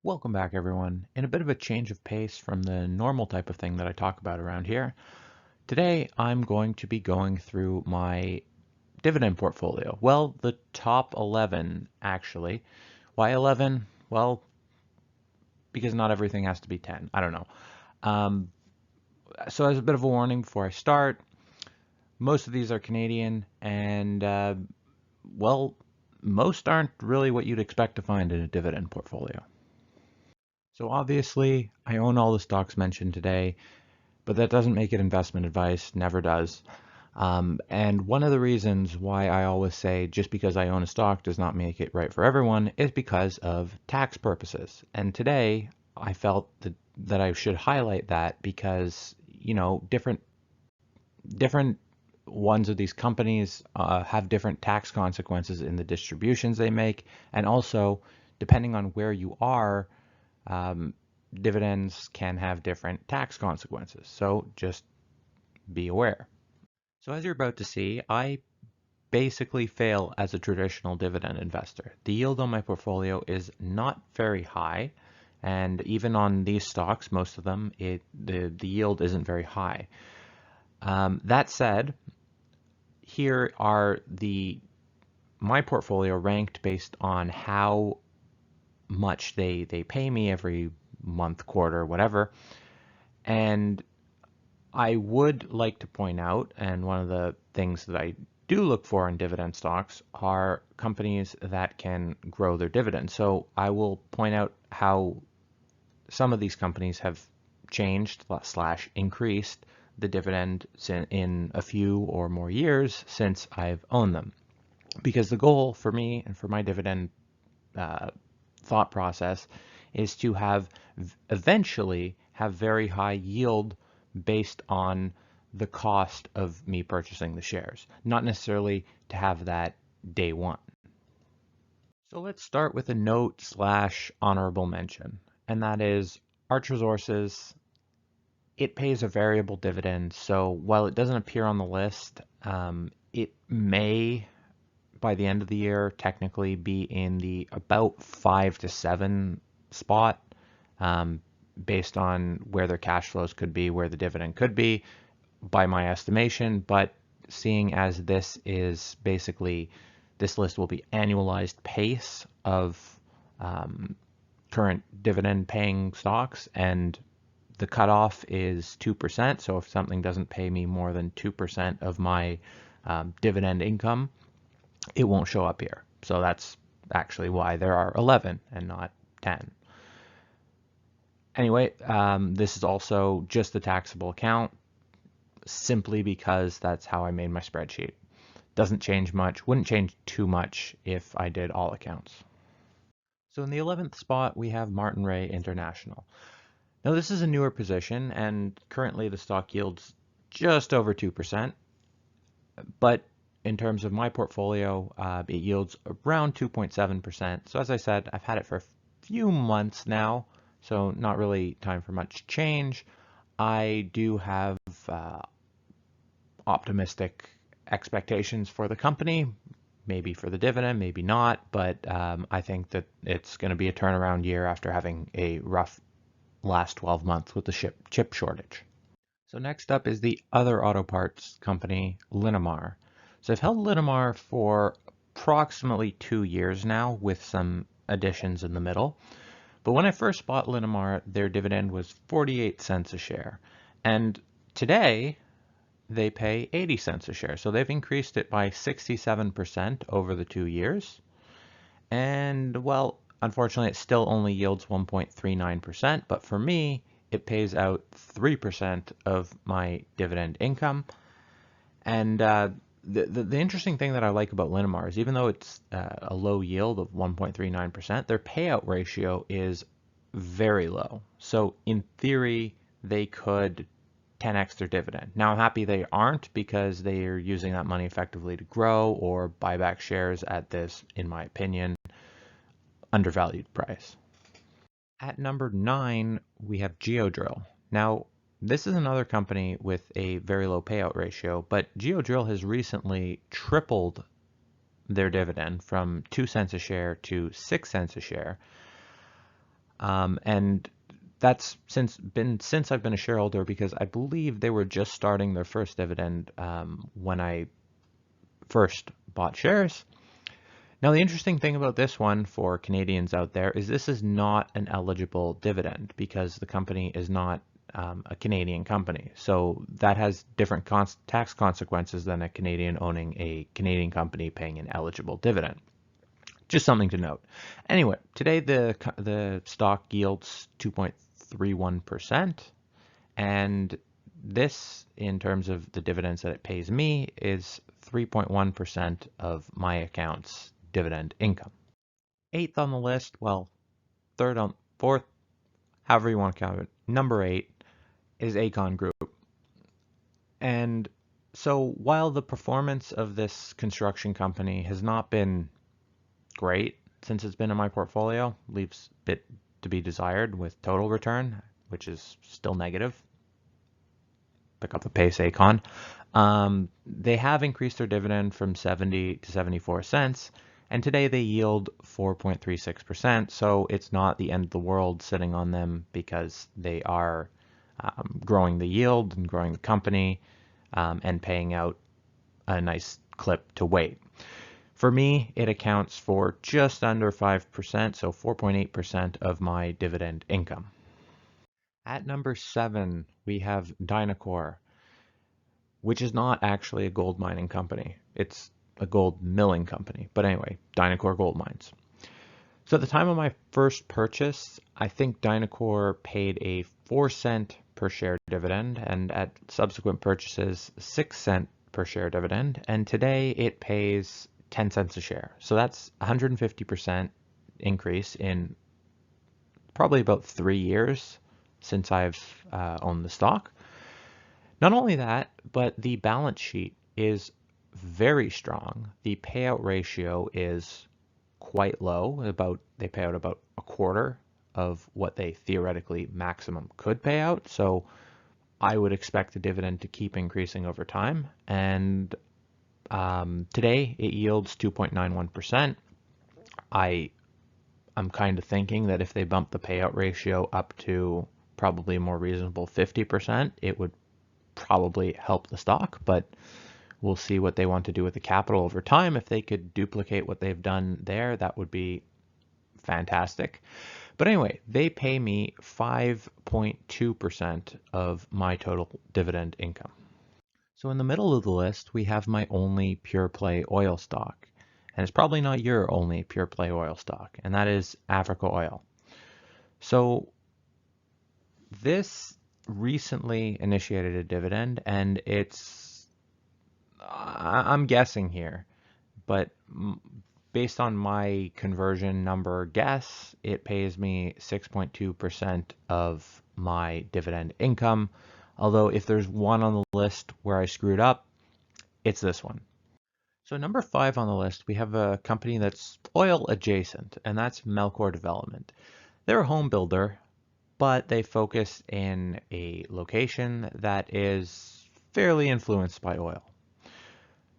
Welcome back, everyone. In a bit of a change of pace from the normal type of thing that I talk about around here, today I'm going to be going through my dividend portfolio. Well, the top 11, actually. Why 11? Well, because not everything has to be 10. I don't know. Um, so as a bit of a warning before I start, most of these are Canadian, and well, most aren't really what you'd expect to find in a dividend portfolio. So obviously, I own all the stocks mentioned today, but that doesn't make it investment advice, never does. And one of the reasons why I always say just because I own a stock does not make it right for everyone is because of tax purposes. And today I felt that I should highlight that because, different ones of these companies have different tax consequences in the distributions they make. And also, depending on where you are, um, dividends can have different tax consequences. So just be aware. So as you're about to see, I basically fail as a traditional dividend investor. The yield on my portfolio is not very high, and even on these stocks, most of them, the yield isn't very high. That said, here are my portfolio ranked based on how much they pay me every month, quarter, whatever. And I would like to point out, and one of the things that I do look for in dividend stocks are companies that can grow their dividends. So I will point out how some of these companies have changed slash increased the dividend in a few or more years since I've owned them. Because the goal for me and for my dividend thought process is to eventually have very high yield based on the cost of me purchasing the shares, not necessarily to have that day one. So let's start with a note slash honorable mention, and that is Arch Resources. It pays a variable dividend, so while it doesn't appear on the list, it may, by the end of the year, technically be in the about 5 to 7 spot, based on where their cash flows could be, where the dividend could be, by my estimation. But seeing as this is basically, this list will be annualized pace of current dividend paying stocks, and the cutoff is 2%. So if something doesn't pay me more than 2% of my dividend income, it won't show up here. So that's actually why there are 11 and not 10. Anyway, this is also just the taxable account, simply because that's how I made my spreadsheet. Doesn't change much, wouldn't change too much if I did all accounts. So in the 11th spot, we have Martinrea International. Now this is a newer position, and currently the stock yields just over 2%, but in terms of my portfolio, it yields around 2.7%. So as I said, I've had it for a few months now, so not really time for much change. I do have optimistic expectations for the company, maybe for the dividend, maybe not, but I think that it's going to be a turnaround year after having a rough last 12 months with the chip shortage. So next up is the other auto parts company, Linamar. So I've held Linamar for approximately 2 years now, with some additions in the middle. But when I first bought Linamar, their dividend was 48 cents a share. And today, they pay 80 cents a share. So they've increased it by 67% over the 2 years. And well, unfortunately, it still only yields 1.39%. But for me, it pays out 3% of my dividend income. And the interesting thing that I like about Linamar is, even though it's a low yield of 1.39%, their payout ratio is very low. So in theory, they could 10x their dividend. Now I'm happy they aren't, because they are using that money effectively to grow or buy back shares at this, in my opinion, undervalued price. At number 9, we have Geodrill. Now, this is another company with a very low payout ratio, but Geodrill has recently tripled their dividend from 2 cents a share to 6 cents a share. And that's since I've been a shareholder, because I believe they were just starting their first dividend when I first bought shares. Now, the interesting thing about this one for Canadians out there is this is not an eligible dividend because the company is not a Canadian company. So that has different tax consequences than a Canadian owning a Canadian company paying an eligible dividend. Just something to note. Anyway, today the stock yields 2.31%, and this, in terms of the dividends that it pays me, is 3.1% of my account's dividend income. Eighth on the list, well, fourth, however you want to count it, number 8 is AECON Group. And so while the performance of this construction company has not been great since it's been in my portfolio, leaves a bit to be desired with total return, which is still negative. Pick up the pace, AECON. They have increased their dividend from 70 to 74 cents, and today they yield 4.36%. So it's not the end of the world sitting on them, because they are growing the yield and growing the company and paying out a nice clip to wait. For me, it accounts for just under 5%, so 4.8% of my dividend income. At number 7, we have Dynacor, which is not actually a gold mining company. It's a gold milling company. But anyway, Dynacor Gold Mines. So at the time of my first purchase, I think Dynacor paid a 4-cent per share dividend, and at subsequent purchases, 6-cent per share dividend. And today it pays 10 cents a share. So that's 150% increase in probably about 3 years since I've owned the stock. Not only that, but the balance sheet is very strong. The payout ratio is quite low. They pay out about a quarter of what they theoretically maximum could pay out. So I would expect the dividend to keep increasing over time. And today it yields 2.91%. I'm kind of thinking that if they bump the payout ratio up to probably a more reasonable 50%, it would probably help the stock, but we'll see what they want to do with the capital over time. If they could duplicate what they've done there, that would be fantastic. But anyway, they pay me 5.2% of my total dividend income. So in the middle of the list, we have my only pure play oil stock. And it's probably not your only pure play oil stock, and that is Africa Oil. So this recently initiated a dividend, and I'm guessing here, but based on my conversion number guess, it pays me 6.2% of my dividend income. Although if there's one on the list where I screwed up, it's this one. So number 5 on the list, we have a company that's oil adjacent, and that's Melcor Development. They're a home builder, but they focus in a location that is fairly influenced by oil.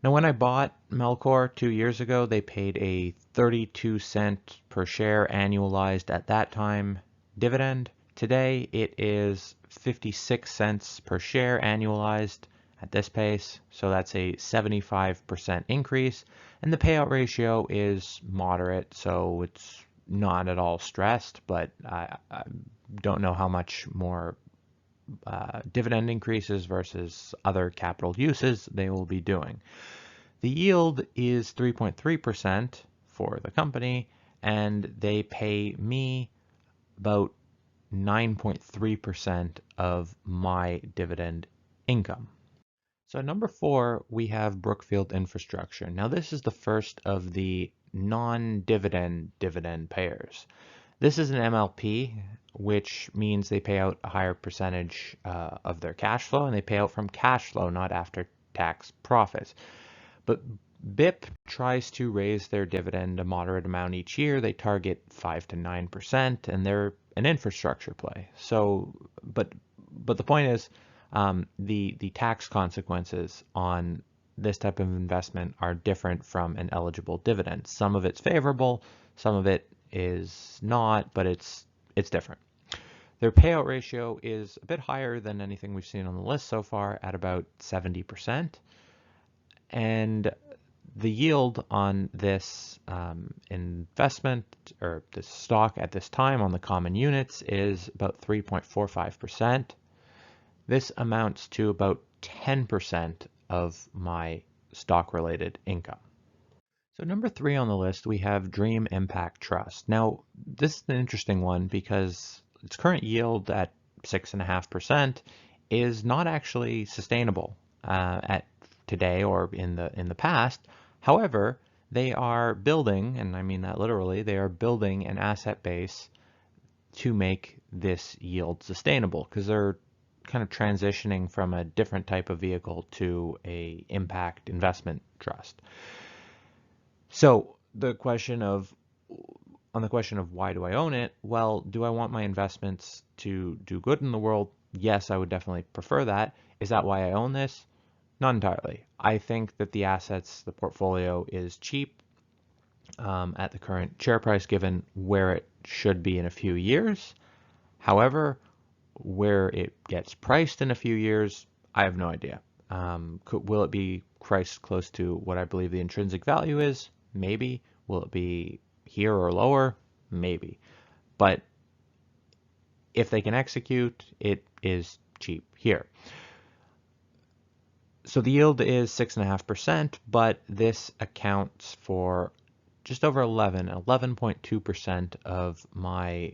Now, when I bought Melcor 2 years ago, they paid a 32-cent per share annualized at that time dividend. Today, it is 56 cents per share annualized at this pace. So that's a 75% increase. And the payout ratio is moderate, so it's not at all stressed, but I don't know how much more dividend increases versus other capital uses they will be doing. The yield is 3.3% for the company, and they pay me about 9.3% of my dividend income. So number 4, we have Brookfield Infrastructure. Now this is the first of the non-dividend dividend payers. This is an MLP, which means they pay out a higher percentage of their cash flow, and they pay out from cash flow, not after tax profits. But BIP tries to raise their dividend a moderate amount each year. They target 5 to 9%, and they're an infrastructure play. So, but the point is, the tax consequences on this type of investment are different from an eligible dividend. Some of it's favorable, some of it is not, but it's it's different. Their payout ratio is a bit higher than anything we've seen on the list so far at about 70%. And the yield on this investment or this stock at this time on the common units is about 3.45%. This amounts to about 10% of my stock-related income. So number 3 on the list, we have Dream Impact Trust. Now, this is an interesting one because its current yield at 6.5% is not actually sustainable at today or in the past. However, they are building, and I mean that literally, they are building an asset base to make this yield sustainable because they're kind of transitioning from a different type of vehicle to a impact investment trust. So on the question of why do I own it? Well, do I want my investments to do good in the world? Yes, I would definitely prefer that. Is that why I own this? Not entirely. I think that the assets, the portfolio is cheap at the current share price given where it should be in a few years. However, where it gets priced in a few years, I have no idea. Will it be priced close to what I believe the intrinsic value is? Maybe. Will it be here or lower? Maybe. But if they can execute, it is cheap here. So the yield is 6.5%, but this accounts for just over 11.2% of my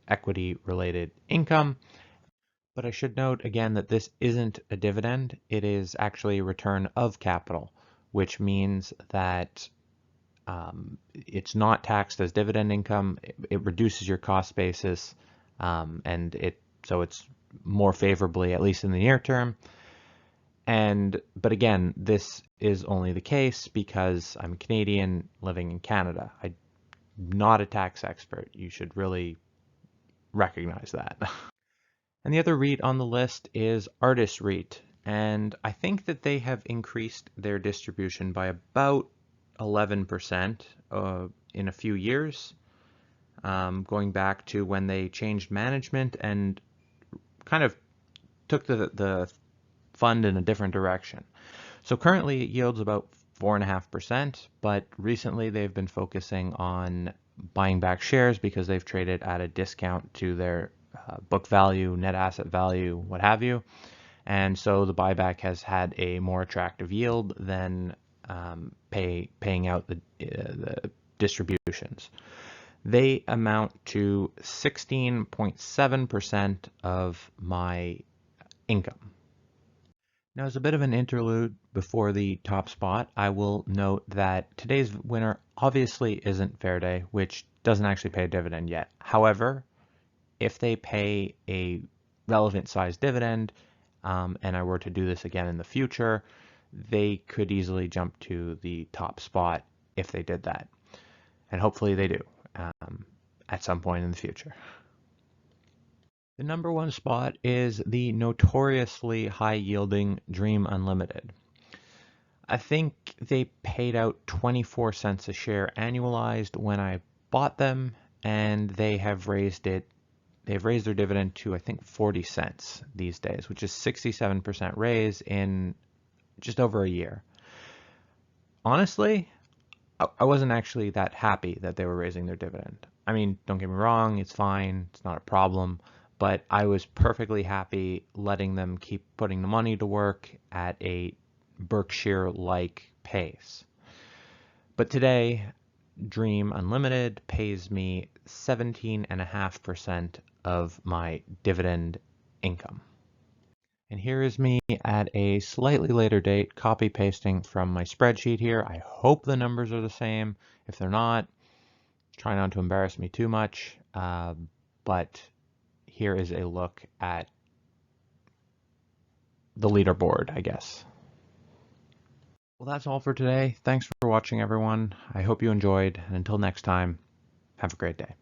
equity-related income. But I should note again that this isn't a dividend. It is actually a return of capital, which means that it's not taxed as dividend income. It reduces your cost basis, and so it's more favorably, at least in the near term. But again, this is only the case because I'm Canadian living in Canada. I'm not a tax expert. You should really recognize that. And the other REIT on the list is Artis REIT. And I think that they have increased their distribution by about 11% in a few years, going back to when they changed management and kind of took the fund in a different direction. So currently it yields about 4.5%, but recently they've been focusing on buying back shares because they've traded at a discount to their book value, net asset value, what have you. And so the buyback has had a more attractive yield than paying out the distributions. They amount to 16.7% of my income. Now, as a bit of an interlude before the top spot, I will note that today's winner obviously isn't Verde, which doesn't actually pay a dividend yet. However, if they pay a relevant size dividend, and I were to do this again in the future, they could easily jump to the top spot if they did that. And hopefully they do at some point in the future. The number 1 spot is the notoriously high-yielding Dream Unlimited. I think they paid out 24 cents a share annualized when I bought them, and they have raised their dividend to, I think, 40 cents these days, which is 67% raise in just over a year. Honestly, I wasn't actually that happy that they were raising their dividend. I mean, don't get me wrong, it's fine, it's not a problem, but I was perfectly happy letting them keep putting the money to work at a Berkshire-like pace. But today, Dream Unlimited pays me 17.5% of my dividend income. And here is me at a slightly later date copy pasting from my spreadsheet here. I hope the numbers are the same. If they're not, try not to embarrass me too much. But here is a look at the leaderboard, I guess. Well, that's all for today. Thanks for watching, everyone. I hope you enjoyed. And until next time, have a great day.